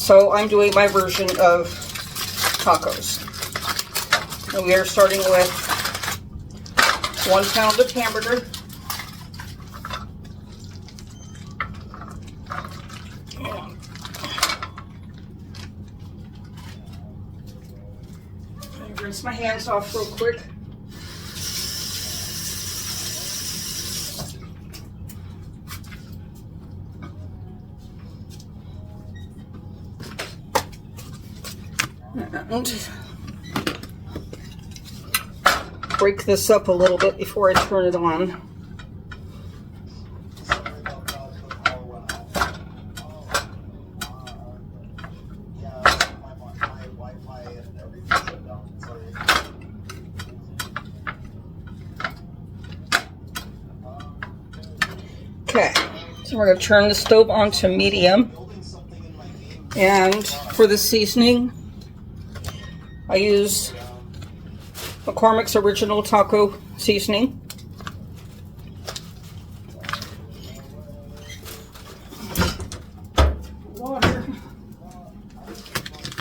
So I'm doing my version of tacos. And we are starting with 1 pound of hamburger. Rinse my hands off real quick. And break this up a little bit before I turn it on. Okay, so we're going to turn the stove on to medium. And for the seasoning, I use McCormick's Original Taco Seasoning. Water.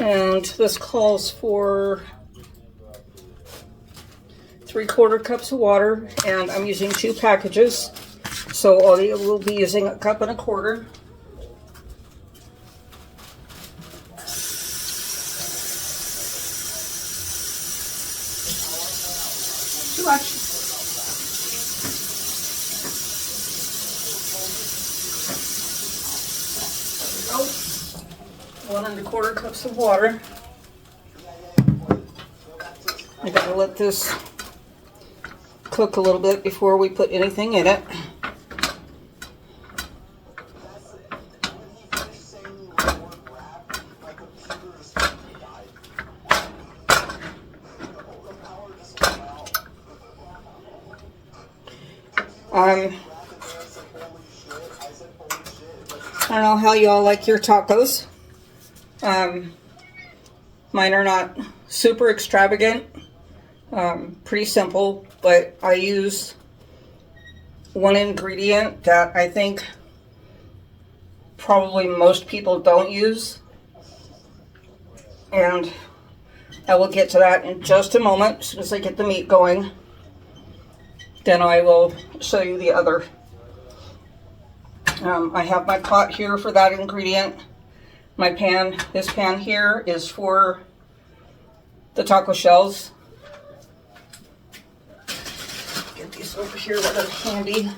And this calls for 3/4 cups of water, and I'm using 2 packages. So I will be using 1 1/4 cups. Too much. Oh, 1 1/4 cups of water. I gotta let this cook a little bit before we put anything in it. I don't know how y'all like your tacos. Mine are not super extravagant, pretty simple, but I use one ingredient that I think probably most people don't use, and I will get to that in just a moment. As soon as I get the meat going, then I will show you the other. I have my pot here for that ingredient. My pan, this pan here, is for the taco shells. Get these over here that are handy.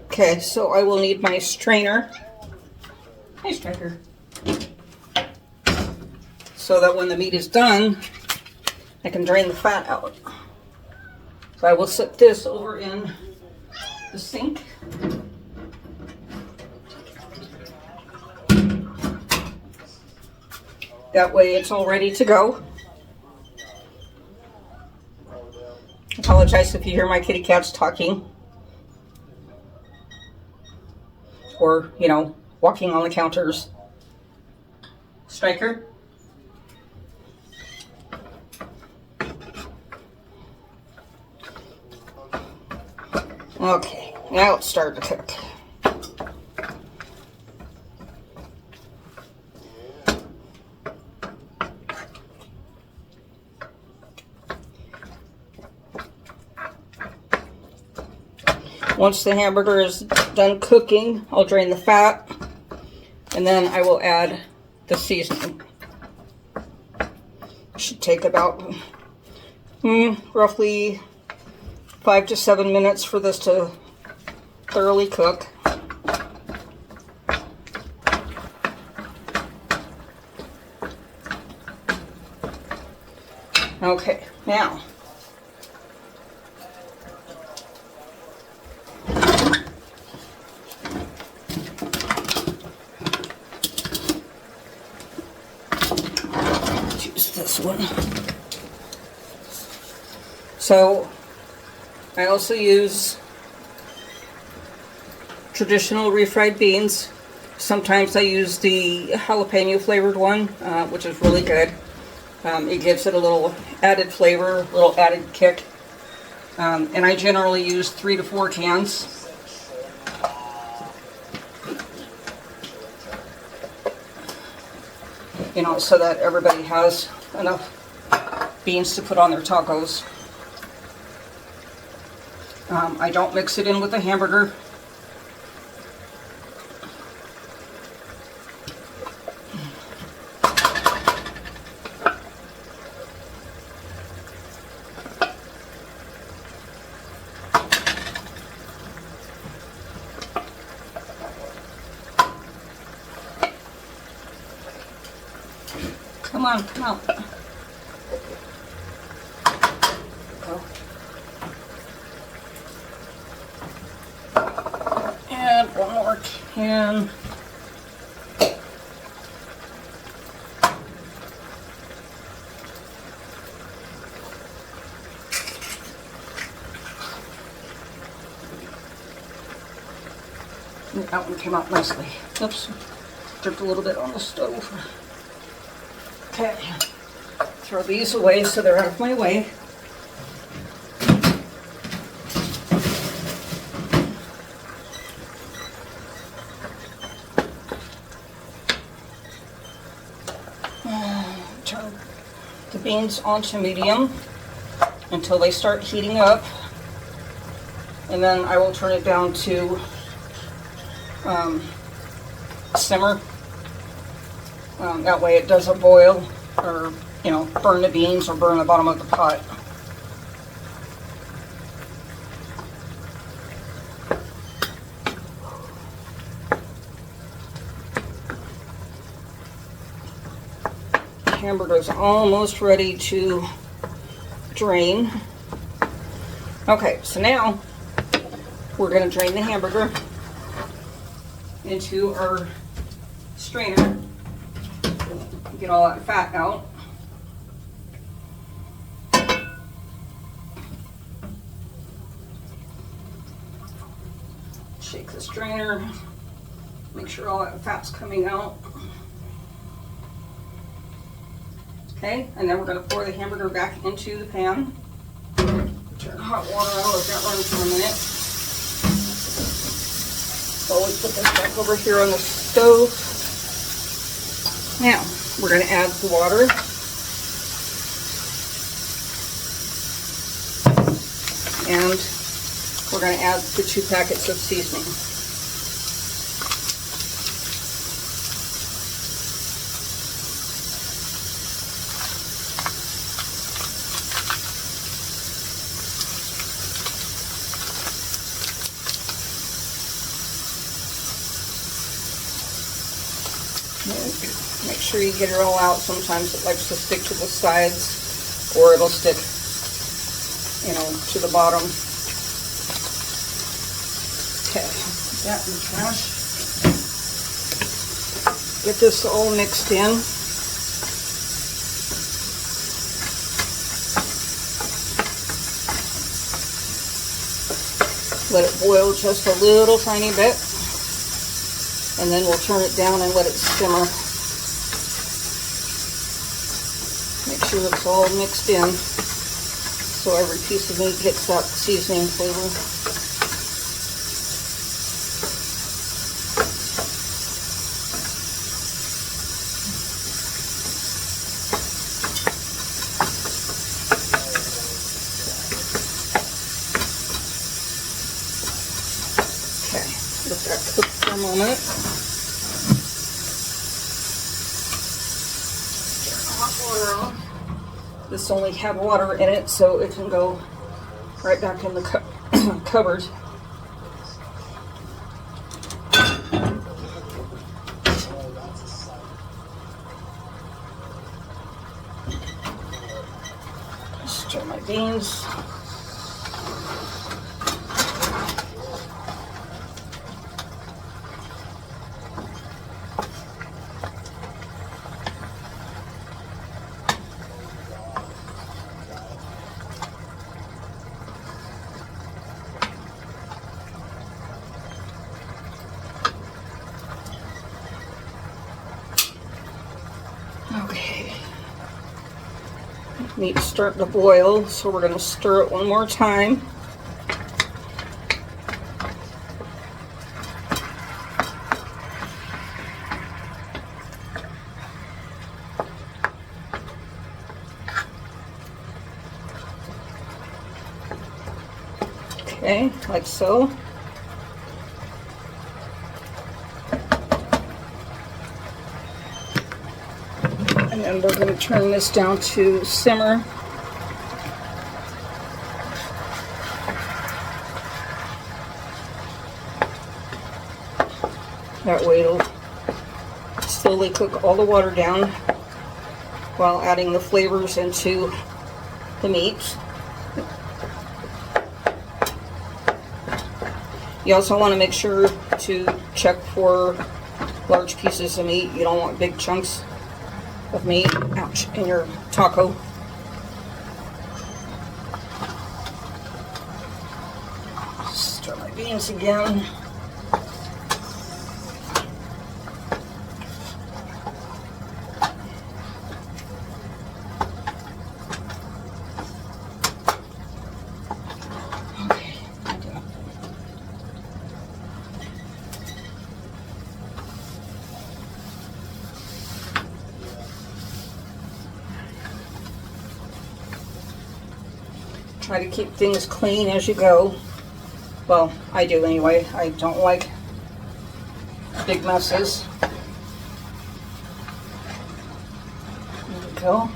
Okay, so I will need my strainer. Hey, strainer. So that when the meat is done, I can drain the fat out. So I will set this over in the sink. That way it's all ready to go. I apologize if you hear my kitty cats talking. Or, you know, walking on the counters. Striker? Okay, now it's starting to cook. Once the hamburger is done cooking, I'll drain the fat, and then I will add the seasoning. Should take about roughly 5 to 7 minutes for this to thoroughly cook. Okay, now use this one. So I also use traditional refried beans. Sometimes I use the jalapeno flavored one, which is really good. It gives it a little added flavor, a little added kick. And I generally use 3 to 4 cans. You know, so that everybody has enough beans to put on their tacos. I don't mix it in with the hamburger. Come on, come out. Go. And one more can. That one came out nicely. Oops, dripped a little bit on the stove. Okay, throw these away so they're out of my way. Turn the beans onto medium until they start heating up, and then I will turn it down to simmer. That way it doesn't boil or, you know, burn the beans or burn the bottom of the pot. Hamburger's almost ready to drain. Okay, so now we're going to drain the hamburger into our strainer. Get all that fat out. Shake the strainer. Make sure all that fat's coming out. Okay, and then we're going to pour the hamburger back into the pan. Turn hot water on, let that run for a minute. Slowly put this back over here on the stove. Now, we're going to add the water. And we're going to add the 2 packets of seasoning. Make sure you get it all out. Sometimes it likes to stick to the sides, or it'll stick, you know, to the bottom. Okay, put that in the trash. Get this all mixed in. Let it boil just a little tiny bit. And then we'll turn it down and let it simmer. Make sure it's all mixed in so every piece of meat gets that seasoning flavor. Okay, let that cook for a moment. This only had water in it, so it can go right back in the cupboard. Stir my beans. Okay. Meat's starting to boil, so we're going to stir it one more time. Okay, like so. And then we're going to turn this down to simmer. That way it'll slowly cook all the water down while adding the flavors into the meat. You also want to make sure to check for large pieces of meat. You don't want big chunks of meat, ouch, in your taco. Stir my beans again. Try to keep things clean as you go. Well, I do anyway. I don't like big messes. There we go.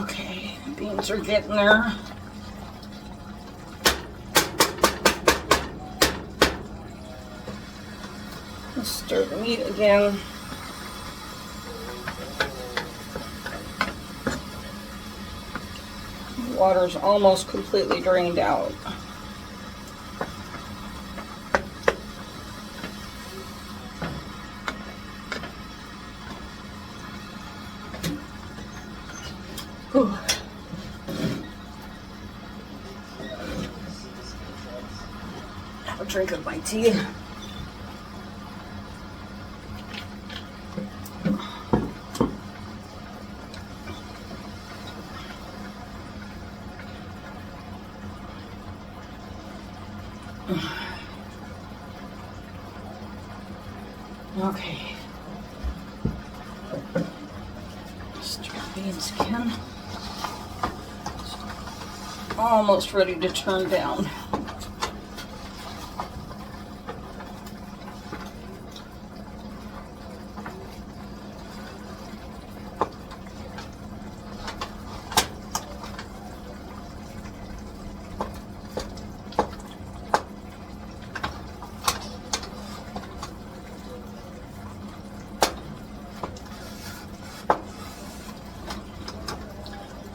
Okay, beans are getting there. Let's stir the meat again. The water's almost completely drained out. Whew. Have a drink of my tea. Okay. Stir beans again. Almost ready to turn down.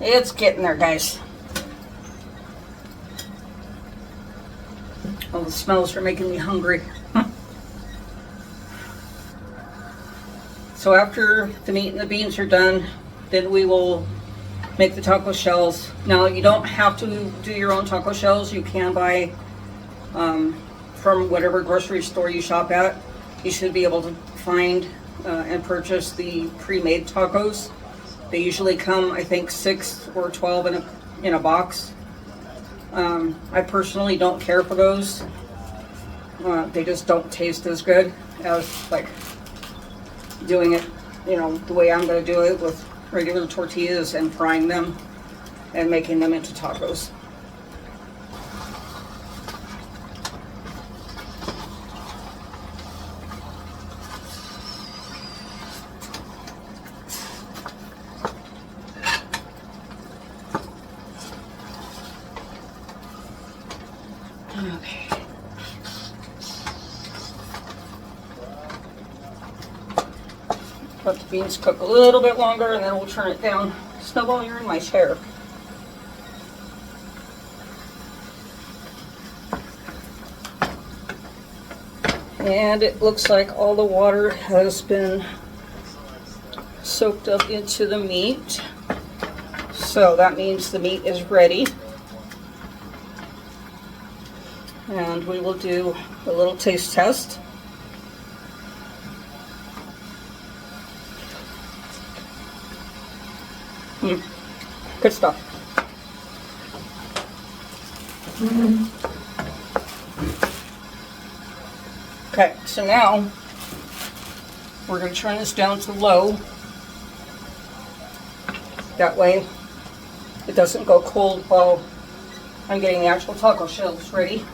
It's getting there, guys. Oh, the smells are making me hungry. So after the meat and the beans are done, then we will make the taco shells. Now, you don't have to do your own taco shells. You can buy from whatever grocery store you shop at. You should be able to find and purchase the pre-made tacos. They usually come, I think, 6 or 12 in a box. I personally don't care for those. They just don't taste as good as like doing it, you know, the way I'm going to do it with regular tortillas and frying them and making them into tacos. Okay. Let the beans cook a little bit longer and then we'll turn it down. Snowball, you're in my chair. And it looks like all the water has been soaked up into the meat. So that means the meat is ready. And we will do a little taste test. Good stuff. Okay, so now we're going to turn this down to low. That way it doesn't go cold while I'm getting the actual taco shells ready.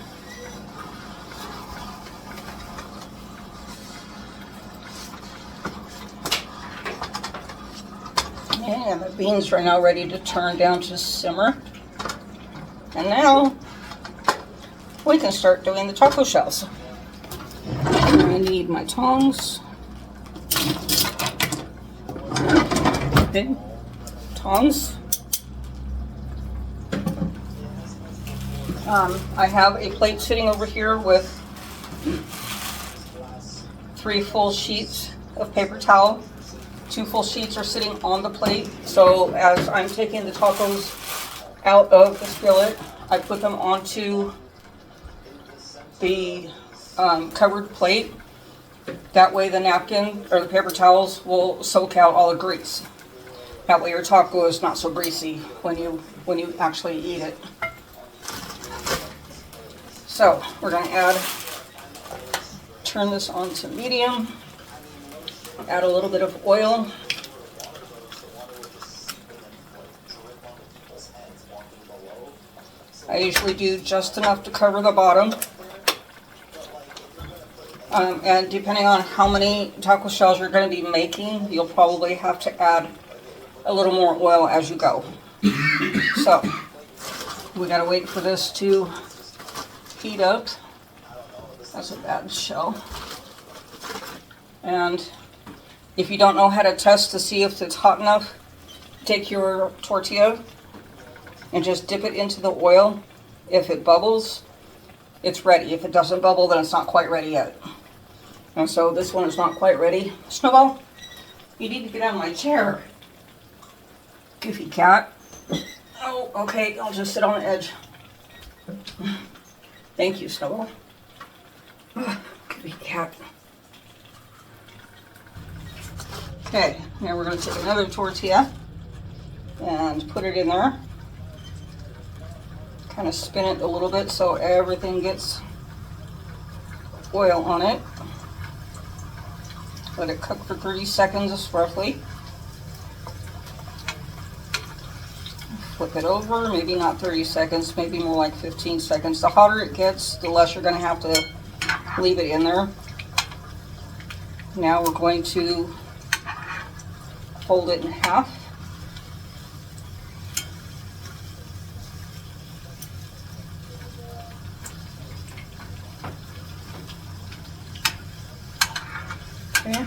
And the beans are now ready to turn down to simmer. And now we can start doing the taco shells. I need my tongs. Okay. Tongs. I have a plate sitting over here with 3 full sheets of paper towel. 2 full sheets are sitting on the plate. So as I'm taking the tacos out of the skillet, I put them onto the covered plate. That way the napkin or the paper towels will soak out all the grease. That way your taco is not so greasy when you actually eat it. So we're going to turn this on to medium, add a little bit of oil. I usually do just enough to cover the bottom. And depending on how many taco shells you're going to be making, you'll probably have to add a little more oil as you go. So we got to wait for this to heat up. That's a bad shell. And if you don't know how to test to see if it's hot enough, take your tortilla and just dip it into the oil. If it bubbles, it's ready. If it doesn't bubble, then it's not quite ready yet. And so this one is not quite ready. Snowball, you need to get out of my chair. Goofy cat. Oh, okay, I'll just sit on the edge. Thank you, Snowball. Goofy cat. Okay, now we're going to take another tortilla and put it in there. Kind of spin it a little bit so everything gets oil on it. Let it cook for 30 seconds roughly. Flip it over, maybe not 30 seconds, maybe more like 15 seconds. The hotter it gets, the less you're going to have to leave it in there. Now we're going to fold it in half. Okay,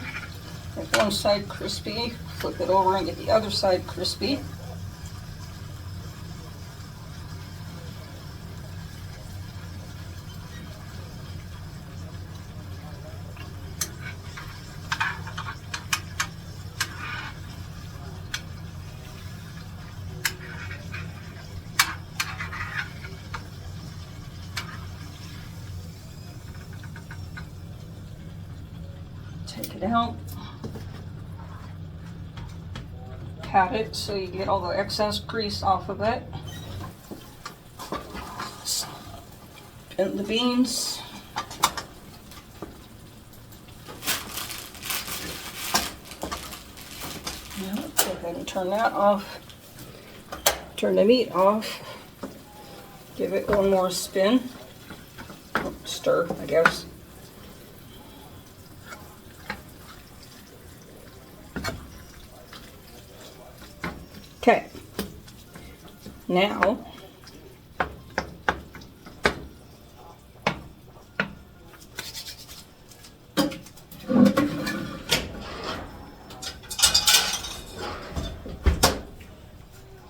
get one side crispy, flip it over and get the other side crispy. Take it out, pat it so you get all the excess grease off of it. Spin the beans. Now, go ahead and turn that off. Turn the meat off. Give it one more spin. Oh, stir, I guess. Okay, now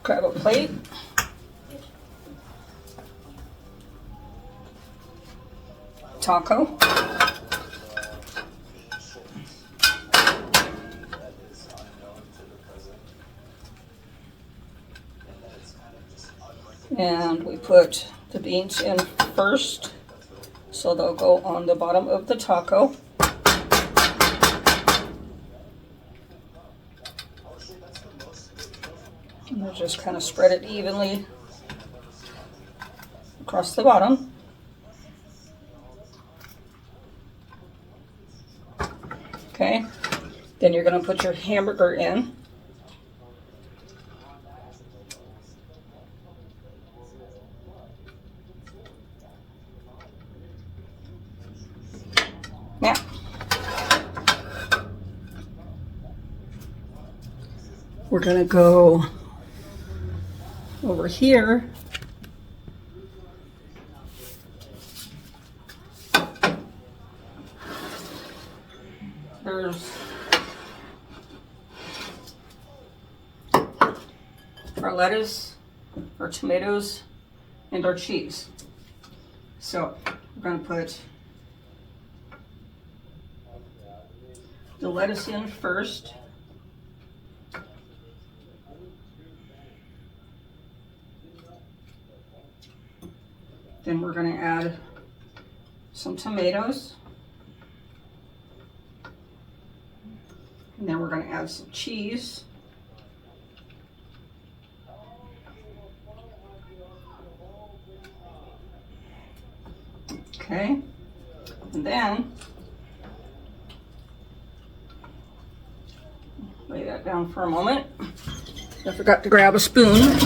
grab a plate, taco, put the beans in first, so they'll go on the bottom of the taco. And we'll just kind of spread it evenly across the bottom. Okay, then you're going to put your hamburger in. Now, we're going to go over here. There's our lettuce, our tomatoes, and our cheese. So we're going to put the lettuce in first. Then we're going to add some tomatoes. And then we're going to add some cheese. Okay. And then lay that down for a moment. I forgot to grab a spoon.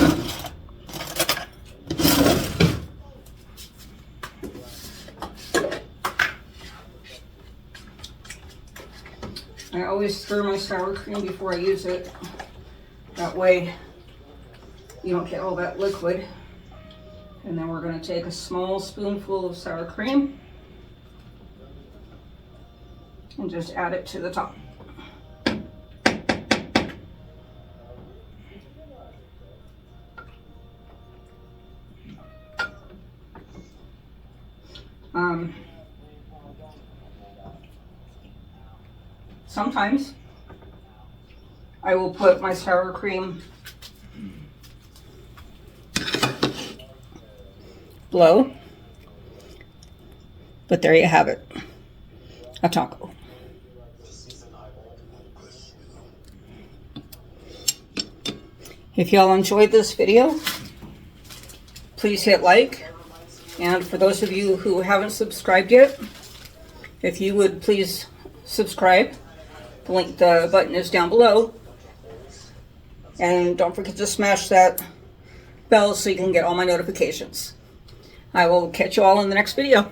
I always stir my sour cream before I use it. That way you don't get all that liquid. And then we're going to take a small spoonful of sour cream and just add it to the top. Sometimes I will put my sour cream below, but there you have it, a taco. If y'all enjoyed this video, please hit like, and for those of you who haven't subscribed yet, if you would please subscribe. The button is down below, and don't forget to smash that bell so you can get all my notifications. I will catch you all in the next video.